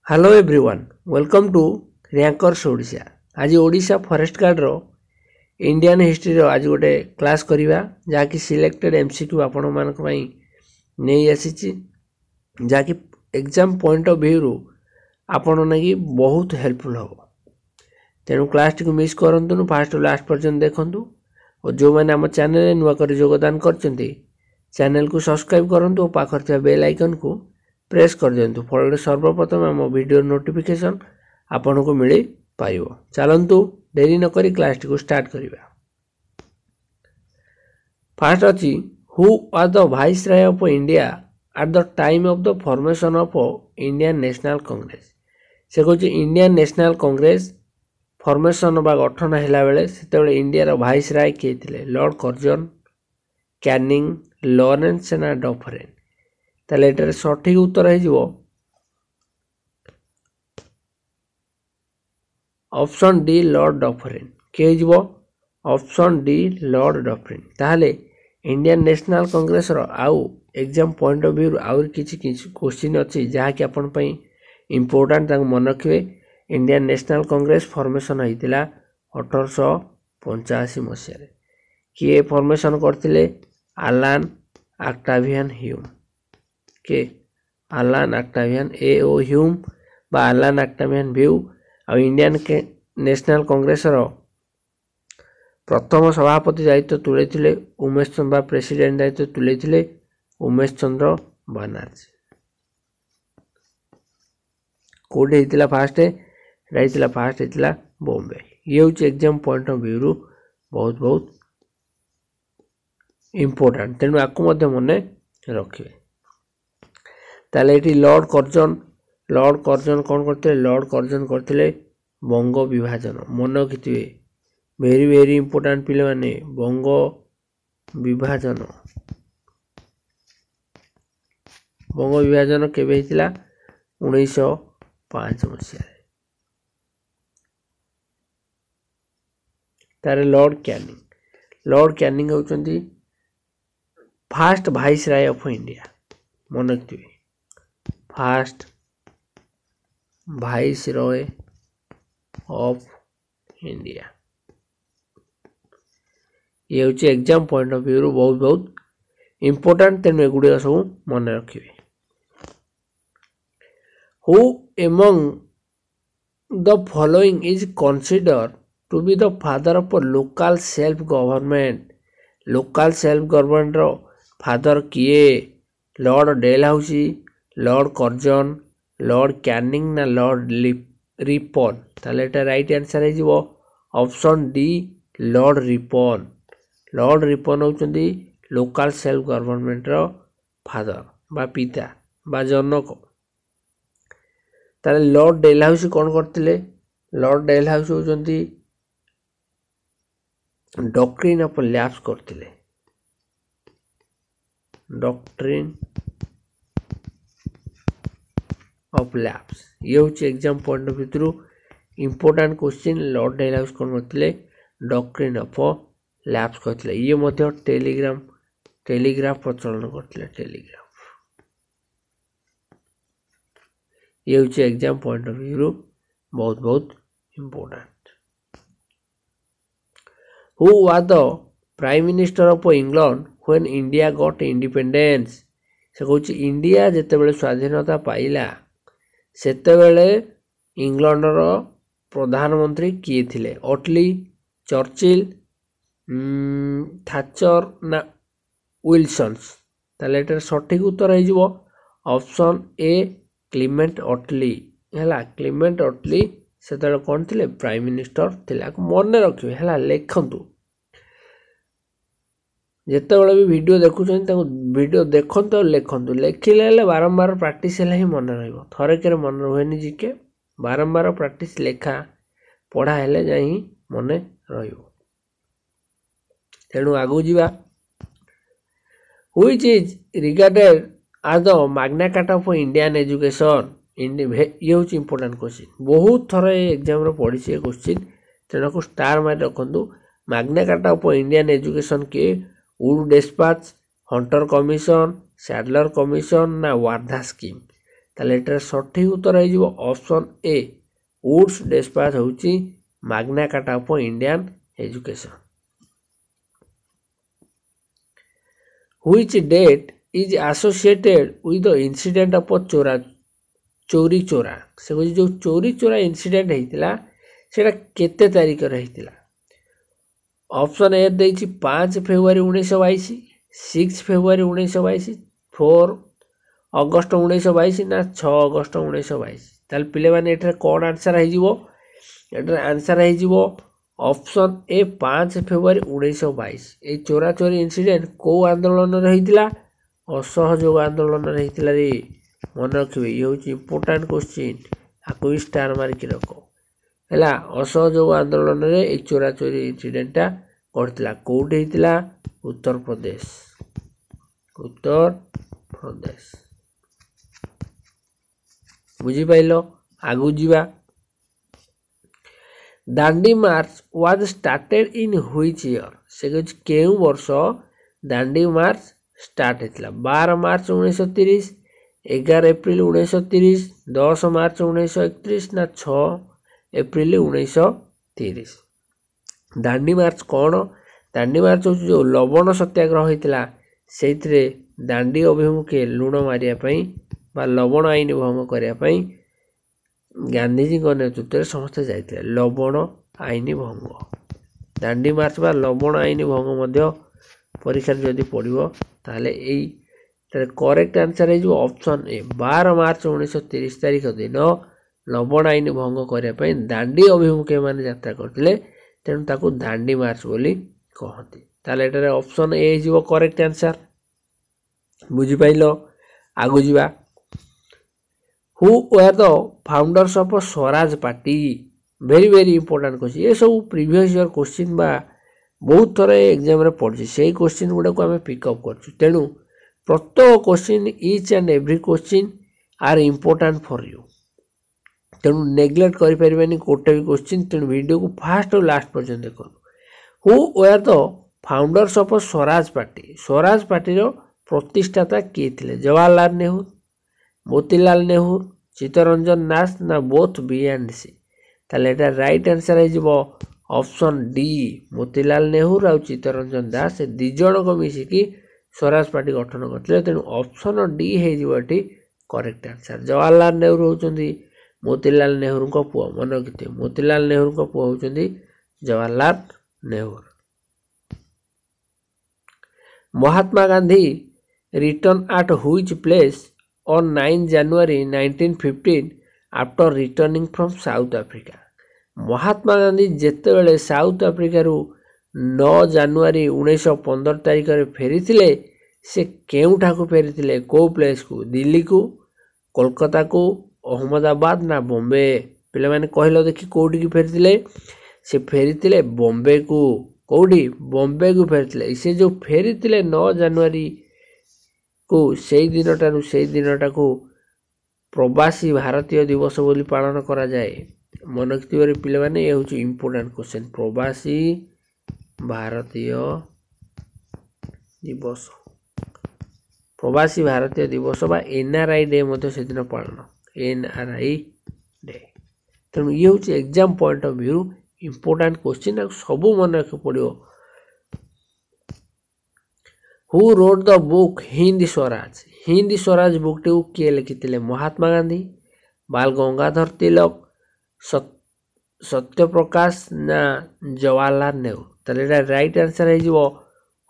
Hello everyone welcome to Rankers Odisha. आज Odisha forest guard रो Indian history रो आज गोटे क्लास करिवा जाकि सिलेक्टेड एमसीक्यू आपण मानक पई नै आसीची जाकि एग्जाम पॉइंट ऑफ व्यू रो आपण नगी बहुत हेल्पफुल हो। तेनु क्लास टी को मिस करंतु फास्ट टू लास्ट पर्यंत देखंतु और जो माने हम चैनल रे नुवा कर योगदान करचंती चैनल को सब्सक्राइब करंतु और पाखर थिया बेल आइकन को प्रेस कर दिंतु फल सर्वप्रथम आम वीडियो नोटिफिकेशन आपन को मिल पार। चलतु डेरी नक क्लास टी को स्टार्ट करिबा। फर्स्ट अच्छी who are the viceroy of India at the time of the formation of Indian National Congress. से कहूँ इंडियन नेशनल कांग्रेस फॉर्मेशन बा गठन हैला बेले सेते इंडिया रो वाइस राय किए थिले Lord Curzon Canning Lawrence and Dufferin. ताले एटारे सठिक उत्तर है ऑप्शन डी लॉर्ड डफरेन। के हो ऑप्शन डी लॉर्ड डफरेन। ताले इंडियन नेशनल कांग्रेस रो आउ एग्जाम पॉइंट ऑफ व्यू आउ किछि क्वेश्चन अच्छी जहाँ कि आपण पई इंपोर्टेंट ताको मन रखिबे। इंडियन नेशनल कांग्रेस फॉर्मेशन होइतिला 1885 मसिया रे। किए फॉर्मेशन करथिले एलन ऑक्टावियन ह्यूम के Allan Octavian A O Hume बा एलन ऑक्टावियन व्यू आ इंडियन के नेशनल कांग्रेस रो प्रथम सभापति दायित्व तुले उमेश चंद्र प्रेसिडेंट दायित्व तुले उमेश चंद्र बनर्जी। कोड हेतिला फास्ट रहितिला फास्ट हेतिला बॉम्बे। ये हूँ एग्जाम पॉइंट ऑफ व्यू बहुत बहुत इंपोर्टेंट तेणु आपको मध्य मन रखिए। ताले एटी लॉर्ड कर्जन कौन करते लॉर्ड कर्जन करते बंग विभाजन मन रखिथे वेरी वेरी इंपोर्टेंट पिले माने बंग विभाजन केबे हितिला 1905 मसिया रे। तारे लॉर्ड कैनिंग होचंती first viceroy of India मन रखिथे first viceroy of India. ये हूँ एग्जाम पॉइंट ऑफ व्यू बहुत बहुत इंपोर्टेंट तेणु एगुड़िक सब मन रखिए। Who among the following is consider to be the father of local self government. Local self government रो फादर किए Lord Dalhousie Lord Curzon Lord Canning ना लॉर्ड रिपन। ताले एटा राइट आंसर है जीवो option D Lord Ripon. Lord Ripon होचंदी local self government रो father बा पिता बा जनक। ताले लॉर्ड डेलहाउसी कौन करथिले लॉर्ड डेलहाउसी होचंदी डॉक्ट्रिन ऑफ लैप्स करथिले डॉक्ट्रिन ऑफ लैप्स। ये हूँ exam point of view important question Lord Dalhousie कौन करथिले डॉक्ट्रिन ऑफ लैप्स करथिले। ये मध्य टेलीग्राफ प्रचलन करथिले टेलीग्राफ। ये हूँ एग्जाम पॉइंट ऑफ व्यू बहुत बहुत important. Who was the prime minister of England when India got independence. से कहूँ इंडिया जेतेबेले स्वाधीनता पाइला सेतेबेले इंग्लैंड रो प्रधानमंत्री किए थिले अटली चर्चिल थाचर ना विल्सन्स। ताले एटार सठिक उत्तर है जीवो ऑप्शन ए क्लीमेंट अटली हैला। क्लीमेंट अटली सेतेबेले कौन थिले प्राइम मिनिस्टर थिले मन रखियो हैला लेखंतु। जेतेबेले भी वीडियो देखुछन ताको वीडियो देखंतु लेखंतु लेखिले बारंबार प्रैक्टिस हेले ही मन रहइबो। थरे केरे मन रहनी जिके बारंबार प्रैक्टिस लेखा पढ़ा हेले जाई मन रहइबो। तेणु आगु जीवा which is regarded as the Magna Carta of Indian education. ये हूँ इंपोर्टेंट क्वेश्चन बहुत थर एग्जाम पढ़ी क्वेश्चन तेणु को स्टार मार रखु। Magna Carta of Indian education के Wood dispatch Hunter commission Sadler commission ना वार्धा स्कीम। ताले एटार सठिक उत्तर हो ऑप्शन ए वुड्स डेस्पाच होची Magna Carta of Indian education. Which date is associated with the incident of चोरी चोरा से जो चोरी चोरा इंसिडेंट होता सेटा केते तारीख रहीतिला। ऑप्शन ए देछि 5 फेब्रुआरी 1922, 6 फेब्रुआरी 1922, 4 अगस्त 1922 ना 6 अगस्त 1922। ताल पिले माने एटा कोन आंसर है जीवो? एटा आंसर है जीवो ऑप्शन ए 5 फेब्रुआरी 1922। ए चोरा चोरी इंसिडेंट को आंदोलन रहीतिला? असहयोग आंदोलन रहीतिला रे। मन रखिबे ये होची इंपोर्टेंट क्वेश्चन। आको स्टार मार्क रखो हैला। असहयोग आंदोलन रे ए चोरा चोरी इंसिडेंटा करथिला कोड हेतिला? उत्तर प्रदेश। उत्तर प्रदेश बुझी पाइलो? आगु जीवा। Dandi march was started in which year? से कुछ केउ वर्ष दांडी मार्च स्टार्ट हेतिला? 12 मार्च 1930, 11 एप्रिल 1930, 10 मार्च 1931 ना 6 एप्रिल 1930। दांडी मार्च कौन? दांडी मार्च जो लवण सत्याग्रह होता से दांडी अभिमुखे लुण मारियापाई बा लवण आईन भंग करने गांधीजी नेतृत्व समस्ते जाते। लवण आईन भंग दांडी मार्च बा लवण आईन भंग परीक्षा जदि पड़ो ताले करेक्ट आंसर है ऑप्शन ए 12 मार्च 1930 तारीख दिन लवण आईन भंग करने दांडी अभिमुखे माने यात्रा करते तेणु ताकू दांडी मार्च बोली कहती। ताले एटारे ऑप्शन ए जीवो करेक्ट आंसर। बुझी पाइलो? आगु जीवा। Who were the founders of Swaraj party? Very very important question. ये सब प्रीवियस ईयर क्वेश्चन बा बहुत थर एग्जाम रे पड़छि से क्वेश्चन गुडा को हमें पिकअप करछु। तेणु प्रत्येक question each and every question are important for you. तेणु नेग्लेक्ट करि परिबेनी कोटे भी क्वेश्चन। तेणु वीडियो को फास्ट और लास्ट पर्यंत देखो। Who were the founders of Swaraj party? Swaraj party रो प्रतिष्ठाता किए थे? जवाहरलाल नेहरू, मोतीलाल नेहरू, चित्तरंजन दास ना बोथ बी एंड सी? ताले एटा राइट आंसर है जीवो ऑप्शन डी मोतीलाल नेहरू और चित्तरंजन दास दी जन को मिसिकी स्वराज पार्टी गठन करथिले। तेणु ऑप्शन डी है जीवो एटी करेक्ट आंसर। जवाहरलाल नेहरू होचंदी मोतीलाल नेहरू को पुआ। मन रखिथे मोतीलाल नेहरू को पुआ होचंदी Jawaharlal Nehru. Mahatma Gandhi return at which place on 9 January 1915 after returning from South Africa? Mahatma Gandhi जेते बेले साउथ अफ्रीका रु 9 जनवरी 1915 तारीख रे फेरीथिले से केउठा को फेरीथिले? को प्लेस को? दिल्ली को, कोलकाता को, अहमदाबाद ना बॉम्बे? पिले माने कहलो देखि कोठी की फेरीथिले? से फेरीथिले बॉम्बे को। कोठी? बॉम्बे को फेरीथिले। से जो फेरीथिले 9 जनवरी को सेई दिनटा को प्रवासी भारतीय दिवस बोली पालन करा जाए। मन रखिथिबे पिले माने ये होची इंपोर्टेंट क्वेश्चन। प्रवासी भारतीय दिवस, प्रवासी भारतीय दिवस बा एनआरआई डे मध्य से दिन पालन। NRI day. तेणु ये होची exam point of view important question. सब मन रख पड़ो। Who wrote the book Hind Swaraj? Hind Swaraj book T किए लिखिथिले? महात्मा गांधी, बाल गंगाधर तिलक, सत्यप्रकाश ना जवाहरलाल नेहरू? ताले एटा राइट आंसर है जीवो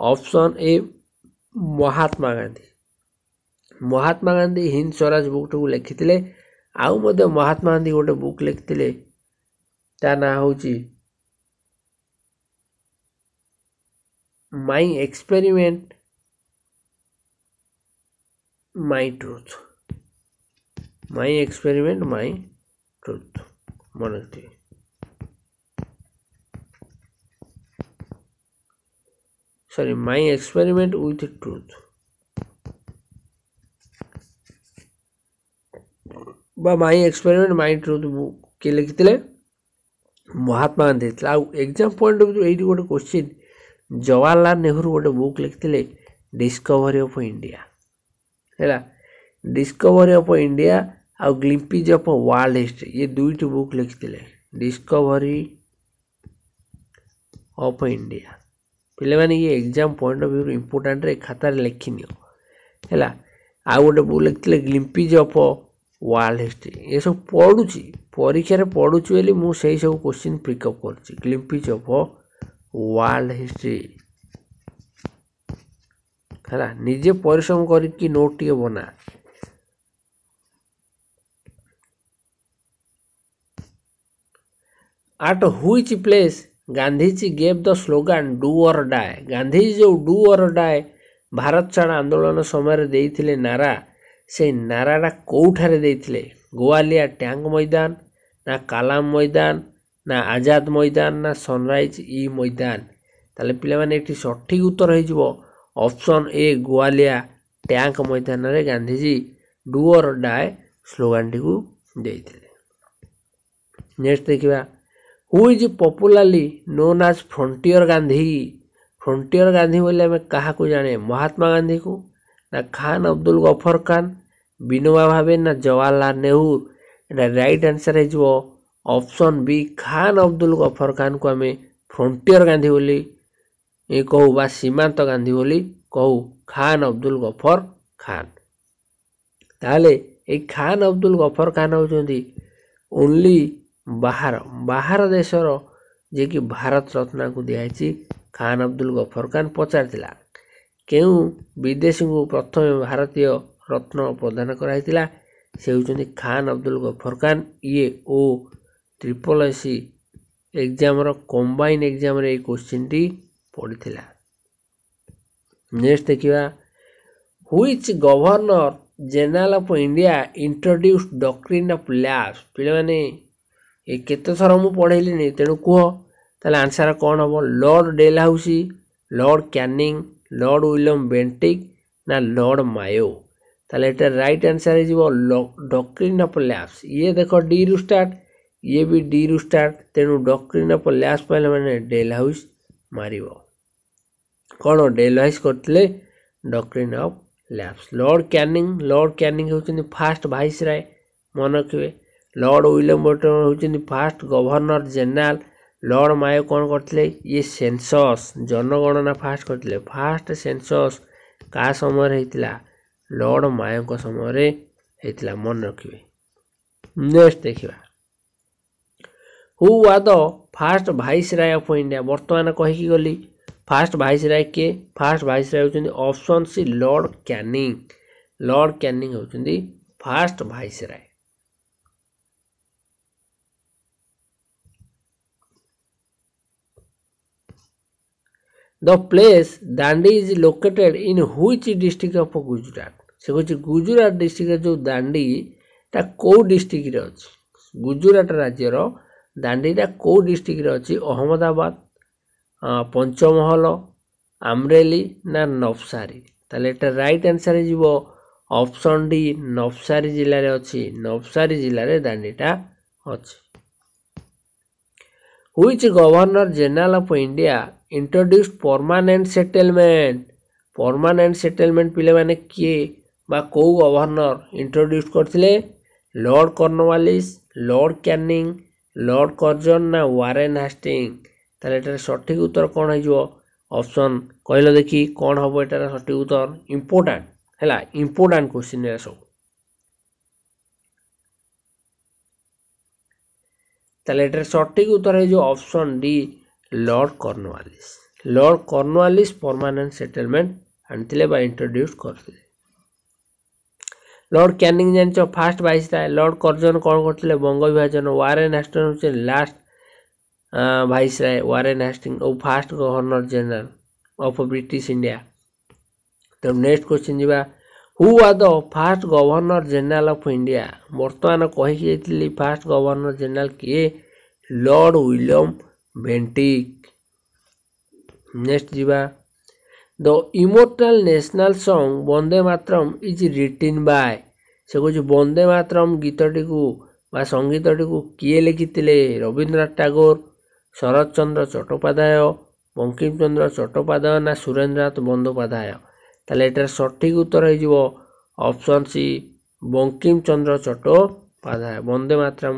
option A Mahatma Gandhi. Mahatma Gandhi Hind Swaraj book टी लिखिथिले। आउ मध्य महात्मा गांधी गोटे बुक लिखिथिले ता ना होची my experiment my truth. My experiment my truth. मन रखिए। Sorry my experiment with truth बा my experiment my truth book किए लिखिथिले? Mahatma Gandhi. Exam point of view एटी गोटे क्वेश्चन। जवाहरलाल नेहरू गोटे बुक लिखिथिले डिस्कवरी ऑफ इंडिया। हैला डिस्कवरी ऑफ इंडिया ଆଉ ଗ୍ଲିମ୍ପିଜ୍ ଅଫ୍ ୱାର୍ଲଡ ହିଷ୍ଟ୍ରି ये दुईटी बुक लिखिले डिस्कवरी ऑफ इंडिया पिले माने ये exam point of view important रे खाता रे लिखिनियो हैला आ गोटे बुक लिखिले ग्लिम्पीज ऑफ वर्ल्ड हिस्ट्री ये सब पढुची परीक्षा रे पढुची बेली मु सेही सब क्वेश्चन पिकअप करची ग्लिम्पीज ऑफ वर्ल्ड हिस्ट्री हैला निजे परिश्रम करी कि नोट टिके बना at which place Gandhiji gave the slogan do or die Gandhiji जो do or die भारत छाड़ आंदोलन समय देइथिले नारा से नाराटा कोठारे देइथिले गोवालिया टैंक मैदान ना कालाम मैदान ना आजाद मैदान ना सनराइज ई मैदान ताले पिले माने एठी सठिक उत्तर होई जिवो ऑप्शन ए गोवालिया टैंक मैदान रे Gandhiji do or die slogan टी को देइथिले नेक्स्ट देखिबा who is popularly known as frontier Gandhi बोले हमें कहा को जाने महात्मा गांधी को ना खान अब्दुल गफर खान विनोबा भावे ना जवाहरलाल नेहरू एटा राइट आंसर है जो ऑप्शन बी खान अब्दुल गफर खान को हमें फ्रंटियर गांधी बोली ये कहू बा सीमांत गांधी बोली कहू खान अब्दुल गफर खान ताले ए खान अब्दुल गफर खान होचंदी ओनली बाहर देशर जे कि भारत रत्न को दिखाई खान अब्दुल गफर खान पचार केउ विदेशी को प्रथम भारतीय रत्न प्रदान कराइतिला से होचंदी खान अब्दुल गफर खान ये ओ SSC एग्जाम रो कंबाइन एग्जाम रे क्वेश्चन टी पड़िथिला नेक्स्ट देखिबा which governor general of India introduced doctrine of labs पिले माने ए केते थर मु पढैली नै तेनु कुह ताले आंसर कोन हबो Lord Dalhousie Lord Canning Lord William Bentinck ना लॉर्ड मायो ताले एटा राइट आंसर हिजबो डॉक्ट्रिन ऑफ लैब्स ये देखो डी रु स्टार्ट ये भी डी रु स्टार्ट तेनु डॉक्ट्रिन ऑफ लैब्स पहले माने डेलहाउस मारिबो कोन डेलहाउस करतले doctrine of lapse Lord Canning होचनी फर्स्ट वाइस राय मन रखिबे लॉर्ड विलियम बेंटिक होचनी first governor general Lord Mayo कौन करते ये सेंसस जनगणना फास्ट करते फास्ट सेंसस का समय होता लॉर्ड मायो को समय होता मन रखिए नेक्स्ट देखिए who was the first viceroy of India वर्तमान कहीकि गली फर्स्ट वाइस राय के फर्स्ट वाइस राय होचनी ऑप्शन सी लॉर्ड कैनिंग होचनी first viceroy The place Dandi is located in which district of Gujarat? से कुछ Gujarat district जो दांडी ता को डिस्ट्रिक्ट रे अछि गुजरात राज्य रो दांडी ता को डिस्ट्रिक्ट रे अछि अहमदाबाद पंचमहल अमरेली ना नवसारी ताले एटा राइट आंसर जीवो ऑप्शन डी नवसारी जिल्ला रे अछि नवसारी जिल्ला रे दांडीटा अछि Which Governor General of India introduced permanent settlement पिले माने किए बा को गवर्नर इंट्रोड्यूस करथिले Lord Cornwallis Lord Canning Lord Curzon ना वारेन हास्टिंग ताले एटार सठिक उत्तर कोन हिजो ऑप्शन कहलो देखि कोन हबो एटार सठिक उत्तर इंपोर्टेंट क्वेश्चन रे सब ताले एटार सठिक उत्तर है जो option D Lord Cornwallis permanent settlement आनतिले बा इंट्रोड्यूस करथिले लॉर्ड कैनिंग जानचो first viceroy Lord Curzon कोन करथिले बंग विभाजन वारेन हास्टिंग होचे last viceroy Warren Hastings ओ first governor general of British India तो नेक्स्ट क्वेश्चन जीवा who was the first governor general of India वर्तमान कहि जेतिली फर्स्ट गवर्नर जनरल किए लॉर्ड विलियम बेंटिक नेक्स्ट जीवा the immortal national song Vande Mataram is रिटिन bye से कुछ वंदे मातरम गीतटी को बा संगीतटी को किए लिखिथिले रविंद्रनाथ टैगोर शरत चंद्र चट्टोपाध्याय बंकिम चंद्र चट्टोपाध्याय ना सुरेंद्रनाथ बंदोपाध्याय ताले एटार सठिक उत्तर हो ऑप्शन सी बंकिम चंद्र चट्टोपाध्याय। वंदे मातरम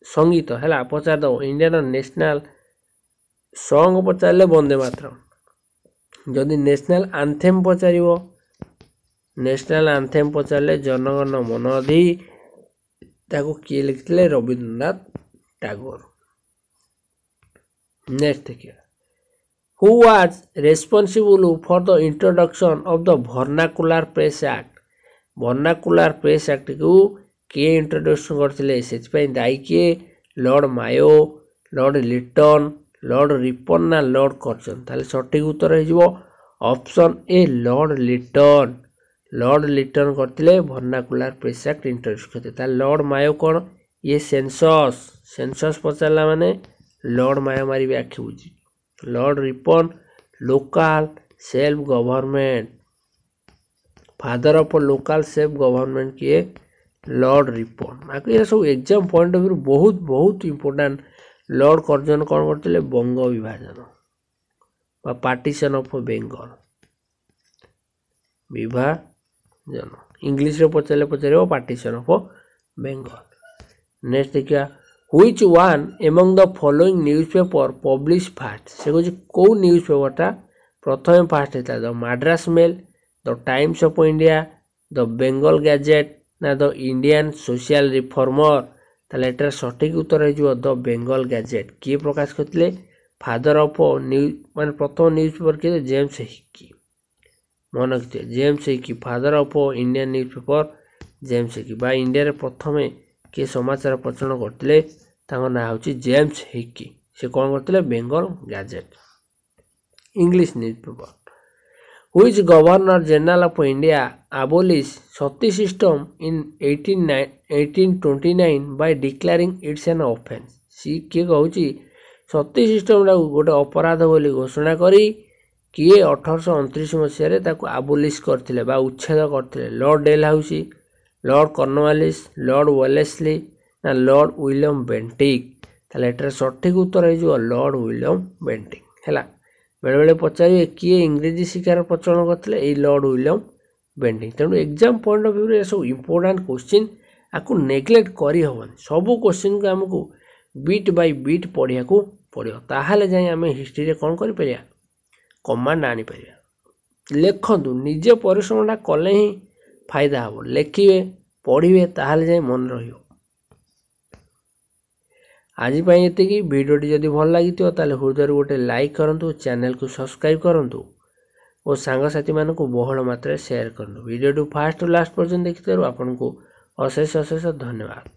संगीत है पचार दब India national song पचारे Vande Mataram. जदि नेशनल आंथेम पचार नेशनल आंथेम पचारे जनगण मन अधि किए लिखते रवींद्रनाथ टैगोर। नेक्स्ट देखिए who was responsible for the introduction of the vernacular press act. Vernacular press act को किए इंट्रोडक्शन करते से दायी किए लॉर्ड मायो, लॉर्ड लिटन, लॉर्ड रिपन ना लॉर्ड कर्जन। ताले सठिक उत्तर हो option A lord Lytton. Lord Lytton करते वर्नाकुलर प्रेस एक्ट इंट्रोड्यूस करते। लॉर्ड मायो कौन ये सेंसस पचारा माने लॉर्ड मायो मारी आखि बुझी। Lord Ripon local self government. Father of local self government किए लॉर्ड रिपन। ये सब एग्जाम पॉइंट ऑफ व्यू बहुत बहुत इंपोर्टेंट। लॉर्ड कर्जन कौन करते बंग विभाजन पार्टीशन ऑफ बेंगल विभाजन। इंग्लिश रे पचारे पार्टीशन ऑफ बेंगल। नेक्स्ट देखिए which one among the following newspaper publish first. से कहूँ कौ न्यूज़पेपरटा प्रथम फास्ट होता the Madras Mail, the Times of India, the Bengal Gazette ना द इंडियन सोशल रिफॉर्मर। ताले एटार सठिक उत्तर हो द बेंगल गैजेट। किए प्रकाश करते फादर ऑफ न्यूज मान प्रथम न्यूज़पेपर किए जेम्स हिकी। मन रखिए James Hicky father of Indian newspaper James Hicky बा इंडिया प्रथम किए समाचार प्रचलन करते ना हूँ जेम्स हिकी। से कौन करते Bengal Gazette English newspaper. Which governor general of India abolished sati system in 1829 by declaring its an offence. सी किए कहूँ सती सिस्टम गोटे अपराध बोली घोषणा करी किए 1829 मसीह आबोलिश करते उच्छेद करते Lord Dalhousie, Lord Cornwallis, Lord Wellesley ना लॉर्ड विलियम बेंटिक। ताले एटार सठिक उत्तर हो लॉर्ड विलियम बेंटिक है। बेले बेले पचारे किए इंग्रेजी शिक्षार प्रचलन करते लॉर्ड विलियम बेंटिक। तेणु एग्जाम पॉइंट ऑफ व्यू रे सब इंपोर्टेंट क्वेश्चन आपको नेग्लेक्ट करी हबनी। सब क्वेश्चन को हमको बीट बाय बीट पढ़िया को पड़ो ताहले जाए आम हिस्ट्री रे कौन करिया कमांड आनी परिया। लेखंतु निजे परिश्रमटा कले ही फायदा हम। लेखिए पढ़िए ताहले जाए मन रहियो। आज ये भिडियोटी जदि भल लगी हृदय गोटे लाइक करूँ, चैनल को सब्सक्राइब करूँ और सांगसाथी मानक बहुल मात्रा शेयर करूँ। भिडियो फास्ट लास्ट पर्यंत देखिथारु आपको अशेष अशेष धन्यवाद।